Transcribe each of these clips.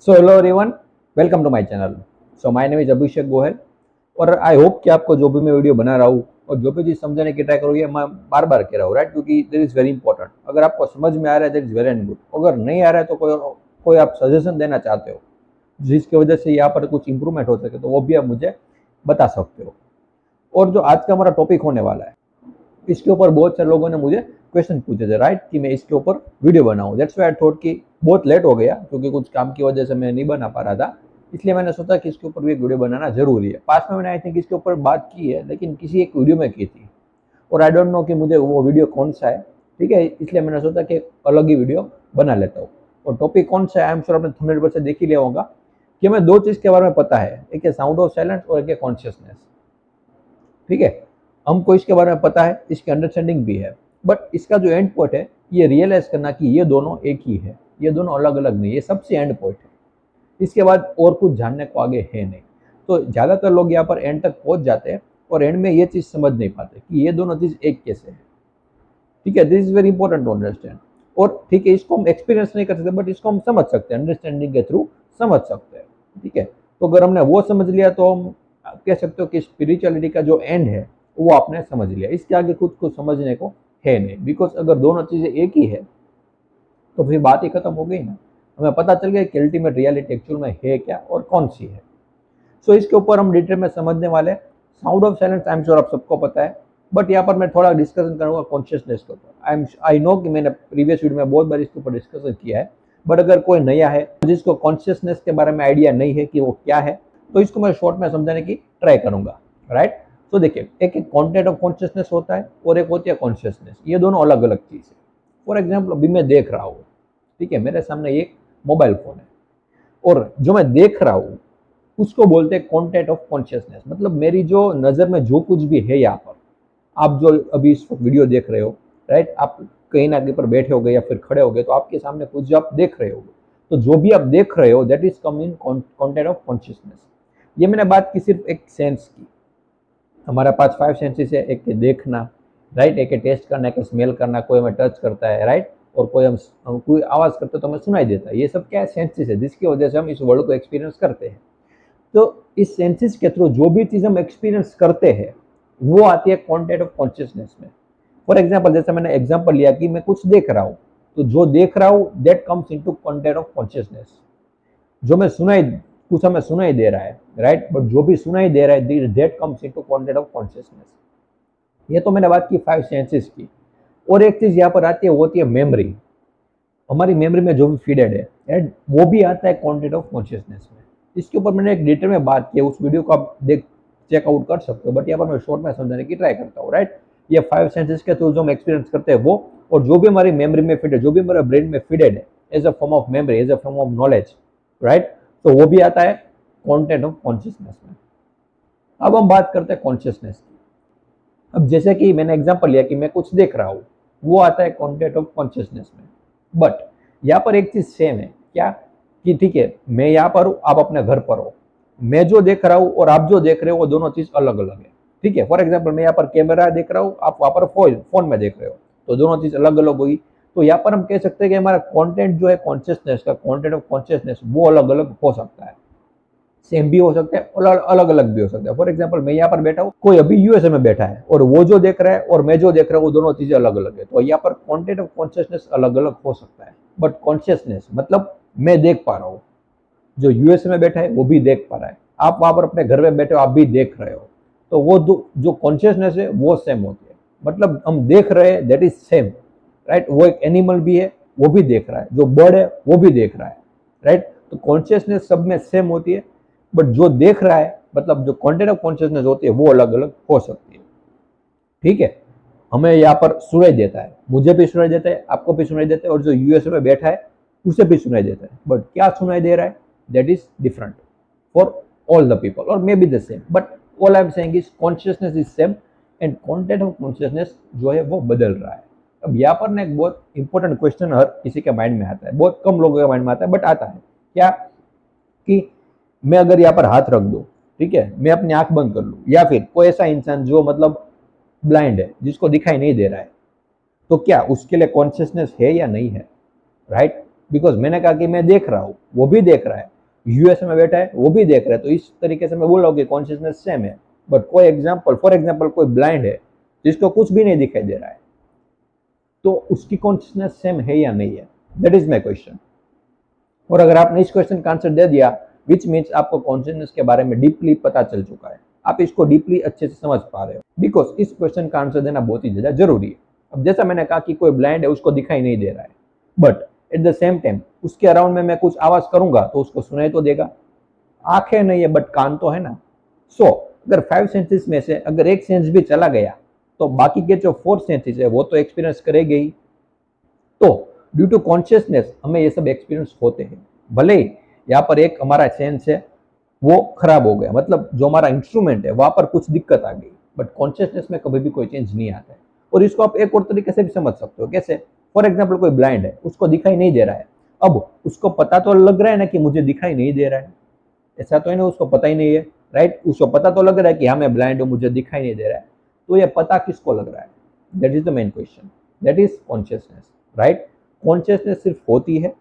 So hello everyone, welcome to my channel. So my name is Abhishek Goyal और I hope कि आपको जो भी मैं वीडियो बना रहा हूँ और जो भी चीज़ समझने की ट्राई करूँ, ये मैं बार बार कह रहा हूँ, राइट? क्योंकि दिस इज़ वेरी इंपॉर्टेंट। अगर आपको समझ में आ रहा है that is very and good, अगर नहीं आ रहा है तो कोई आप सजेशन देना चाहते हो जिसकी वजह से यहाँ पर कुछ इंप्रूवमेंट हो सके, तो वो भी आप मुझे बता सकते हो। और जो आज का हमारा टॉपिक होने वाला है, इसके ऊपर बहुत सारे लोगों ने मुझे क्वेश्चन पूछे थे, राइट, कि मैं इसके ऊपर वीडियो बनाऊं। दैट्स व्हाई आई थॉट कि बहुत लेट हो गया क्योंकि कुछ काम की वजह से मैं नहीं बना पा रहा था, इसलिए मैंने सोचा कि इसके ऊपर भी एक वीडियो बनाना जरूरी है। पास में मैंने आई थिंक इसके ऊपर बात की है, लेकिन किसी एक वीडियो में की थी और आई डोंट नो कि मुझे वो वीडियो कौन सा है। ठीक है, इसलिए मैंने सोचा कि अलग ही वीडियो बना लेता हूँ। और टॉपिक कौन सा है, आई एम श्योर आपने थंबनेल पर से देख ही लिया होगा कि हमें दो चीज़ के बारे में पता है, एक है साउंड ऑफ साइलेंस और एक है कॉन्शियसनेस। ठीक है, हमको इसके बारे में पता है, इसकी अंडरस्टैंडिंग भी है, बट इसका जो एंड पॉइंट है ये रियलाइज करना कि ये दोनों एक ही है, ये दोनों अलग अलग नहीं, ये सबसे एंड पॉइंट है। इसके बाद और कुछ जानने को आगे है नहीं। तो ज़्यादातर लोग यहाँ पर एंड तक पहुंच जाते हैं और एंड में ये चीज़ समझ नहीं पाते कि ये दोनों चीज़ एक कैसे है। ठीक है, this is very important to understand. और ठीक है, इसको हम एक्सपीरियंस नहीं कर सकते, बट इसको हम समझ सकते हैं, अंडरस्टैंडिंग के थ्रू समझ सकते हैं। ठीक है, तो अगर हमने वो समझ लिया तो हम कह सकते हो कि स्पिरिचुअलिटी का जो एंड है वो आपने समझ लिया। इसके आगे कुछ कुछ समझने को है नहीं, बिकॉज अगर दोनों चीज़ें एक ही है तो फिर बात ही खत्म हो गई ना। हमें पता चल गया कि अल्टीमेट रियलिटी एक्चुअल में है क्या और कौन सी है। सो इसके ऊपर हम डिटेल में समझने वाले। Sound of silence I am sure आप सबको पता है, बट यहाँ पर मैं थोड़ा डिस्कशन करूंगा कॉन्शियसनेस के ऊपर। आई नो कि मैंने प्रीवियस वीडियो में बहुत बार इसके ऊपर डिस्कशन किया है, बट अगर कोई नया है जिसको कॉन्शियसनेस के बारे में आइडिया नहीं है कि वो क्या है, तो इसको मैं शॉर्ट में समझाने की ट्राई करूंगा, राइट? तो देखिए, एक कॉन्टेंट ऑफ कॉन्शियसनेस होता है और एक होती है कॉन्शियसनेस। ये दोनों अलग अलग चीज़ है। फॉर एग्जाम्पल, अभी मैं देख रहा हूँ, ठीक है, मेरे सामने एक मोबाइल फोन है और जो मैं देख रहा हूँ उसको बोलते हैं कॉन्टेंट ऑफ कॉन्शियसनेस। मतलब मेरी जो नज़र में जो कुछ भी है यहाँ पर, आप जो अभी इस वक्त वीडियो देख रहे हो, राइट, आप कहीं ना कहीं पर बैठे हो गए या फिर खड़े हो गए, तो आपके सामने कुछ जो आप देख रहे हो, तो जो भी आप देख रहे हो that is come in content of consciousness. ये मैंने बात की सिर्फ एक सेंस की। हमारे पास 5 सेंसेस है, एक है देखना, राइट, एक है टेस्ट करना, एक है स्मेल करना, कोई हमें टच करता है, राइट, और हम कोई आवाज़ करते हैं तो हमें सुनाई देता है। ये सब क्या है, सेंसेस है, जिसकी वजह से हम इस वर्ल्ड को एक्सपीरियंस करते हैं। तो इस सेंसेस के थ्रू जो भी चीज़ हम एक्सपीरियंस करते हैं वो आती है कॉन्टेंट ऑफ कॉन्शियसनेस में। फॉर एग्जाम्पल, जैसे मैंने एग्जाम्पल लिया कि मैं कुछ देख रहा हूँ, तो जो देख रहा हूँ that comes into content of consciousness. जो मैं सुनाई कुछ हमें सुनाई दे रहा है, राइट, बट जो भी सुनाई दे रहा है that comes into content of consciousness. ये तो मैंने बात की 5 सेंसेस की। और एक चीज यहाँ पर आती है, वो होती है मेमोरी। हमारी मेमोरी में जो भी फीडेड है, राइट, वो भी आता है कॉन्टेंट ऑफ कॉन्शियसनेस में। इसके ऊपर मैंने एक डिटेल में बात की है, उस वीडियो को आप देख चेकआउट कर सकते हो, बट यहाँ पर मैं शॉर्ट में समझाने की ट्राई करता हूँ, राइट। ये 5 सेंसेस के थ्रू जो हम एक्सपीरियंस करते हैं वो, और जो भी हमारी मेमोरी में फिट है, जो भी हमारे ब्रेन में फीडेड है as a form of memory, as a form of knowledge, right, तो वो भी आता है कॉन्टेंट ऑफ कॉन्शियसनेस में। अब हम बात करते हैं कॉन्शियसनेस की। अब जैसे कि मैंने एग्जांपल लिया कि मैं कुछ देख रहा हूँ, वो आता है कॉन्टेंट ऑफ कॉन्शियसनेस में। बट यहाँ पर एक चीज सेम है क्या, कि ठीक है, मैं यहाँ पर हूँ, आप अपने घर पर हो, मैं जो देख रहा हूँ और आप जो देख रहे हो वो दोनों चीज अलग अलग है। ठीक है, फॉर एग्जाम्पल, मैं यहाँ पर कैमरा देख रहा हूँ, आप वहाँ पर फोन में देख रहे हो, तो दोनों चीज अलग अलग हुई। तो यहाँ पर हम कह सकते हैं कि हमारा कॉन्टेंट जो है कॉन्शियसनेस का, कॉन्टेंट ऑफ कॉन्शियसनेस, वो अलग अलग हो सकता है। सेम भी हो सकता है और अलग अलग भी हो सकता है। फॉर एग्जाम्पल, मैं यहाँ पर बैठा हूँ, कोई अभी यूएसए में बैठा है, और वो जो देख रहा है और मैं जो देख रहा हूँ वो दोनों चीजें अलग अलग है। तो यहाँ पर कॉन्टेंट ऑफ कॉन्शियसनेस अलग अलग हो सकता है, बट कॉन्शियसनेस मतलब मैं देख पा रहा हूँ, जो यूएसए में बैठा है वो भी देख पा रहा है, आप वहां पर अपने घर में बैठे हो, आप भी देख रहे हो, तो वो जो कॉन्शियसनेस है वो सेम होती है। मतलब हम देख रहे हैं दैट इज सेम, राइट। वो एक एनिमल भी है, वो भी देख रहा है, जो बर्ड है वो भी देख रहा है, राइट। तो कॉन्शियसनेस सब में सेम होती है, बट जो देख रहा है, मतलब जो कॉन्टेंट ऑफ कॉन्शियसनेस होती है, वो अलग अलग हो सकती है। ठीक है, हमें यहाँ पर सुनाई देता है, मुझे भी सुनाई देता है, आपको भी सुनाई देता है, और जो यूएसए में बैठा है उसे भी सुनाई देता है, बट क्या सुनाई दे रहा है that is different for all the people, और maybe the same, but all I am saying is consciousness is same and content of consciousness जो है वो बदल रहा है। अब यहाँ पर ना एक बहुत इंपॉर्टेंट क्वेश्चन हर किसी के माइंड में आता है, बहुत कम लोगों के माइंड में आता है, बट आता है क्या, कि मैं अगर यहाँ पर हाथ रख दूं, ठीक है, मैं अपनी आंख बंद कर लूं, या फिर कोई ऐसा इंसान जो मतलब ब्लाइंड है, जिसको दिखाई नहीं दे रहा है, तो क्या उसके लिए कॉन्शियसनेस है या नहीं है, राइट? बिकॉज मैंने कहा कि मैं देख रहा हूँ, वो भी देख रहा है, यूएस में बैठा है, वो भी देख रहा है, तो इस तरीके से मैं बोल रहा हूँ कि कॉन्शियसनेस सेम है। बट कोई एग्जाम्पल, फॉर एग्जाम्पल कोई ब्लाइंड है जिसको कुछ भी नहीं दिखाई दे रहा है, तो उसकी कॉन्शियसनेस सेम है या नहीं है, दैट इज माई क्वेश्चन। और अगर आपने इस क्वेश्चन का आंसर दे दिया, विच मीन्स आपको कॉन्शियसनेस के बारे में डीपली पता चल चुका है, आप इसको डीपली अच्छे से समझ पा रहे हो, बिकॉज इस क्वेश्चन का आंसर देना बहुत ही ज्यादा जरूरी है। अब जैसा मैंने कहा कि कोई ब्लाइंड है, उसको दिखाई नहीं दे रहा है, but at the same time उसके अराउंड में मैं कुछ आवाज करूंगा तो उसको सुनाई तो देगा। आंखें नहीं है बट कान तो है ना। सो अगर 5 सेंसेस में से अगर एक सेंस भी चला गया तो बाकी के जो 4 सेंसेस है वो तो एक्सपीरियंस करेंगे ही। तो ड्यू टू कॉन्शियसनेस हमें ये सब एक्सपीरियंस होते हैं। भले ही यहाँ पर एक हमारा सेंस है वो खराब हो गया, मतलब जो हमारा इंस्ट्रूमेंट है वहां पर कुछ दिक्कत आ गई, बट कॉन्शियसनेस में कभी भी कोई चेंज नहीं आता है। और इसको आप एक और तरीके से भी समझ सकते हो। कैसे? फॉर एग्जाम्पल कोई ब्लाइंड है, उसको दिखाई नहीं दे रहा है, अब उसको पता तो लग रहा है ना कि मुझे दिखाई नहीं दे रहा है, ऐसा तो है ना, उसको पता ही नहीं है, राइट? उसको पता तो लग रहा है कि हाँ मैं ब्लाइंड हूँ, मुझे दिखाई नहीं दे रहा है, तो ये पता किसको लग रहा है? That is the main question, that is consciousness, right? Consciousness सिर्फ होती है,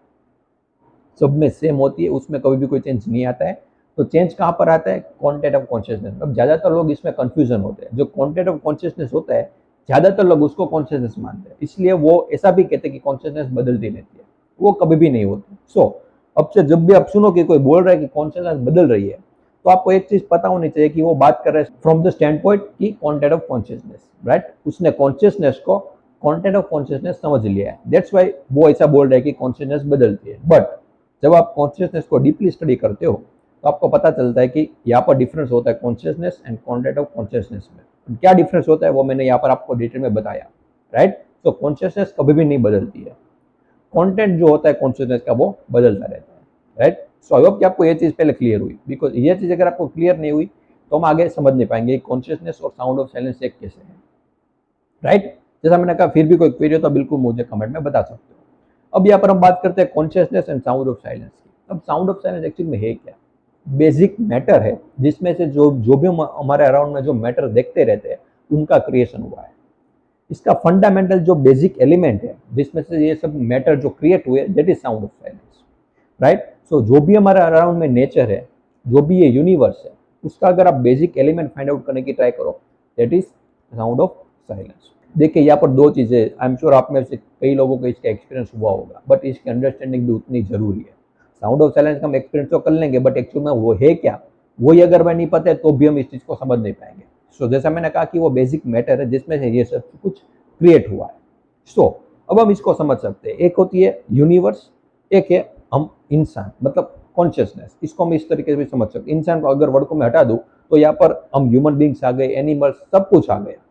सब में सेम होती है, उसमें कभी भी कोई चेंज नहीं आता है। तो चेंज कहाँ पर आता है? Content of consciousness. अब ज्यादातर लोग इसमें कंफ्यूजन होते हैं, जो कॉन्टेंट ऑफ कॉन्शियसनेस होता है ज्यादातर लोग उसको कॉन्शियसनेस मानते हैं, इसलिए वो ऐसा भी कहते हैं कि कॉन्शियसनेस बदलती रहती है, वो कभी भी नहीं होती। सो अब से जब भी आप सुनो कि कोई बोल रहा है कि कॉन्शियसनेस बदल रही है, तो आपको एक चीज पता होनी चाहिए कि वो बात कर रहे हैं फ्रॉम द स्टैंड पॉइंट की कॉन्टेंट ऑफ कॉन्शियसनेस, राइट? उसने कॉन्शियसनेस को कॉन्टेंट ऑफ कॉन्शियसनेस समझ लिया है, दैट्स वाई वो ऐसा बोल रहा है कि कॉन्शियसनेस बदलती है। बट जब आप कॉन्शियसनेस को डीपली स्टडी करते हो तो आपको पता चलता है कि यहाँ पर डिफरेंस होता है consciousness and content of consciousness में। क्या डिफरेंस होता है वो मैंने यहाँ पर आपको डिटेल में बताया, राइट? तो कॉन्शियसनेस कभी भी नहीं बदलती है, कंटेंट जो होता है कॉन्शियसनेस का वो बदलता रहता है, राइट? सो आई होप कि आपको ये चीज पहले क्लियर हुई, बिकॉज ये चीज अगर आपको क्लियर नहीं हुई तो हम आगे समझ नहीं पाएंगे कॉन्शियसनेस और साउंड ऑफ साइलेंस एक कैसे है, राइट? जैसा मैंने कहा, फिर भी कोई क्वेरी हो तो बिल्कुल मुझे कमेंट में बता सकते हो। अब यहाँ पर हम बात करते हैं consciousness and sound of silence की। अब साउंड ऑफ साइलेंस एक्चुअली में है क्या? बेसिक मैटर है जिसमें से जो जो भी हमारे अराउंड में जो मैटर देखते रहते हैं उनका क्रिएशन हुआ है। इसका फंडामेंटल जो बेसिक एलिमेंट है जिसमें से ये सब मैटर जो क्रिएट हुए, that is sound of silence, right? So जो भी हमारे अराउंड में नेचर है, जो भी ये यूनिवर्स है, उसका अगर आप बेसिक एलिमेंट फाइंड आउट करने की ट्राई करो, that is sound of silence. देखिए यहाँ पर दो चीजें, आई एम श्योर आप में से कई लोगों को इसका एक्सपीरियंस हुआ होगा, बट इसकी अंडरस्टैंडिंग भी उतनी जरूरी है। साउंड ऑफ साइलेंस का हम एक्सपीरियंस तो कर लेंगे, बट एक्चुअल में वो है क्या, वही अगर हमें नहीं पता है तो भी हम इस चीज को समझ नहीं पाएंगे। सो जैसा मैंने कहा कि वो बेसिक मैटर है जिसमें से ये सब कुछ क्रिएट हुआ है। सो अब हम इसको समझ सकते हैं, एक होती है यूनिवर्स, एक है हम इंसान, मतलब कॉन्शियसनेस। इसको हम इस तरीके से भी समझ सकते हैं। इंसान को अगर वर्ड को मैं हटा दूं तो यहाँ पर हम ह्यूमन बींग्स आ गए, एनिमल्स, सब कुछ आ गया।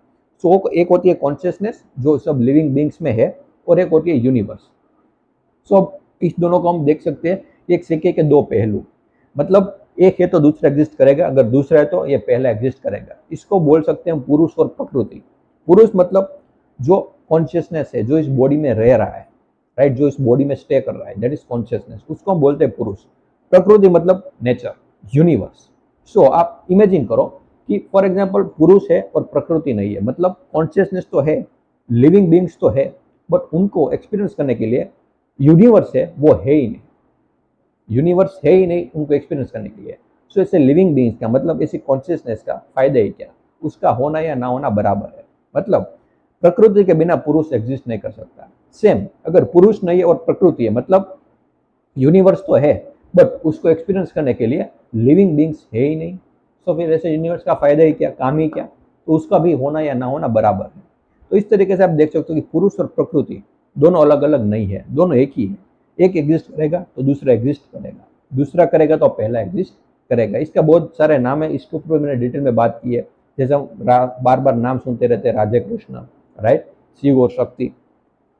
सो एक होती है कॉन्शियसनेस जो सब लिविंग बींग्स में है, और एक होती है यूनिवर्स। सो अब इस दोनों को हम देख सकते हैं एक सिक्के के दो पहलू, मतलब एक है तो दूसरा एग्जिस्ट करेगा, अगर दूसरा है तो ये पहला एग्जिस्ट करेगा। इसको बोल सकते हैं पुरुष और प्रकृति। पुरुष मतलब जो कॉन्शियसनेस है, जो इस बॉडी में रह रहा है, राइट, जो इस बॉडी में स्टे कर रहा है, दैट इज कॉन्शियसनेस, उसको हम बोलते हैं पुरुष। प्रकृति मतलब नेचर, यूनिवर्स। सो आप इमेजिन करो कि फॉर एग्जाम्पल पुरुष है और प्रकृति नहीं है, मतलब कॉन्शियसनेस तो है, लिविंग बींग्स तो है, बट उनको एक्सपीरियंस करने के लिए यूनिवर्स है वो है ही नहीं, यूनिवर्स है ही नहीं उनको एक्सपीरियंस करने के लिए। सो ऐसे लिविंग बींग्स का मतलब ऐसी कॉन्शियसनेस का फायदा ही क्या? उसका होना या ना होना बराबर है। मतलब प्रकृति के बिना पुरुष एग्जिस्ट नहीं कर सकता। सेम अगर पुरुष नहीं है और प्रकृति है, मतलब यूनिवर्स तो है बट उसको एक्सपीरियंस करने के लिए लिविंग बींग्स है ही नहीं। तो फिर ऐसे यूनिवर्स का फायदा ही क्या, काम ही क्या? तो उसका भी होना या ना होना बराबर है। तो इस तरीके से आप देख सकते हो कि पुरुष और प्रकृति दोनों अलग अलग नहीं है, दोनों एक ही है। एक एग्जिस्ट करेगा तो दूसरा एग्जिस्ट करेगा, दूसरा करेगा तो पहला एग्जिस्ट करेगा। इसका बहुत सारे नाम है, इसके ऊपर मैंने डिटेल में बात की है। जैसे हम बार बार नाम सुनते रहते हैं, राधे कृष्ण, राइट, शिव और शक्ति,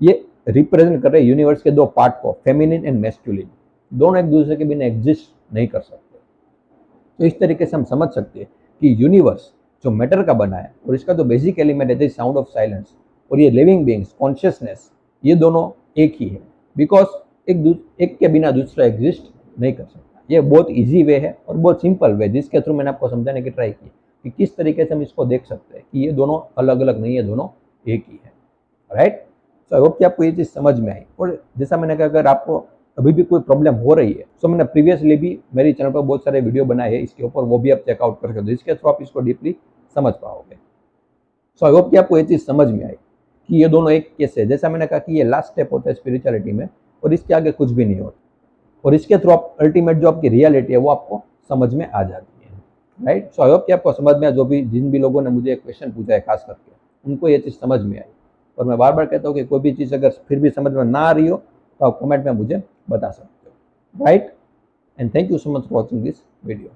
ये रिप्रेजेंट कर रहे हैं यूनिवर्स के दो पार्ट को, फेमिनिन एंड मैस्कुलिन। दोनों एक दूसरे के बिना एग्जिस्ट नहीं कर सकते। तो इस तरीके से हम समझ सकते हैं कि यूनिवर्स जो मैटर का बना है और इसका जो बेसिक एलिमेंट है साउंड ऑफ साइलेंस, और ये लिविंग बींग्स कॉन्शियसनेस, ये दोनों एक ही है। बिकॉज एक के बिना दूसरा एग्जिस्ट नहीं कर सकता। ये बहुत इजी वे है और बहुत सिंपल वे जिसके थ्रू मैंने आपको समझाने की ट्राई की कि किस तरीके से हम इसको देख सकते हैं कि ये दोनों अलग अलग नहीं है, दोनों एक ही है, राइट? तो आई होप कि आपको ये चीज़ समझ में आई। और जैसा मैंने कहा, अगर आपको अभी भी कोई प्रॉब्लम हो रही है, सो मैंने प्रीवियसली भी मेरी चैनल पर बहुत सारे वीडियो बनाए हैं इसके ऊपर, वो भी आप चेकआउट कर सकते हो, जिसके थ्रू आप इसको डीपली समझ पाओगे। सो आई होप कि आपको ये चीज़ समझ में आई कि ये दोनों एक कैसे है। जैसा मैंने कहा कि ये लास्ट स्टेप होता है स्पिरिचुअलिटी में, और इसके आगे कुछ भी नहीं होता, और इसके थ्रू आप अल्टीमेट जो आपकी रियलिटी है वो आपको समझ में आ जाती है, राइट। सो आई होप कि आपको समझ में आया, जो भी जिन भी लोगों ने मुझे क्वेश्चन पूछा है खास करके, उनको ये चीज़ समझ में आई। और मैं बार बार कहता हूँ कि कोई भी चीज़ अगर फिर भी समझ में ना आ रही हो तो आप कमेंट में मुझे बता सकते हो, right. And thank you so much for watching this video.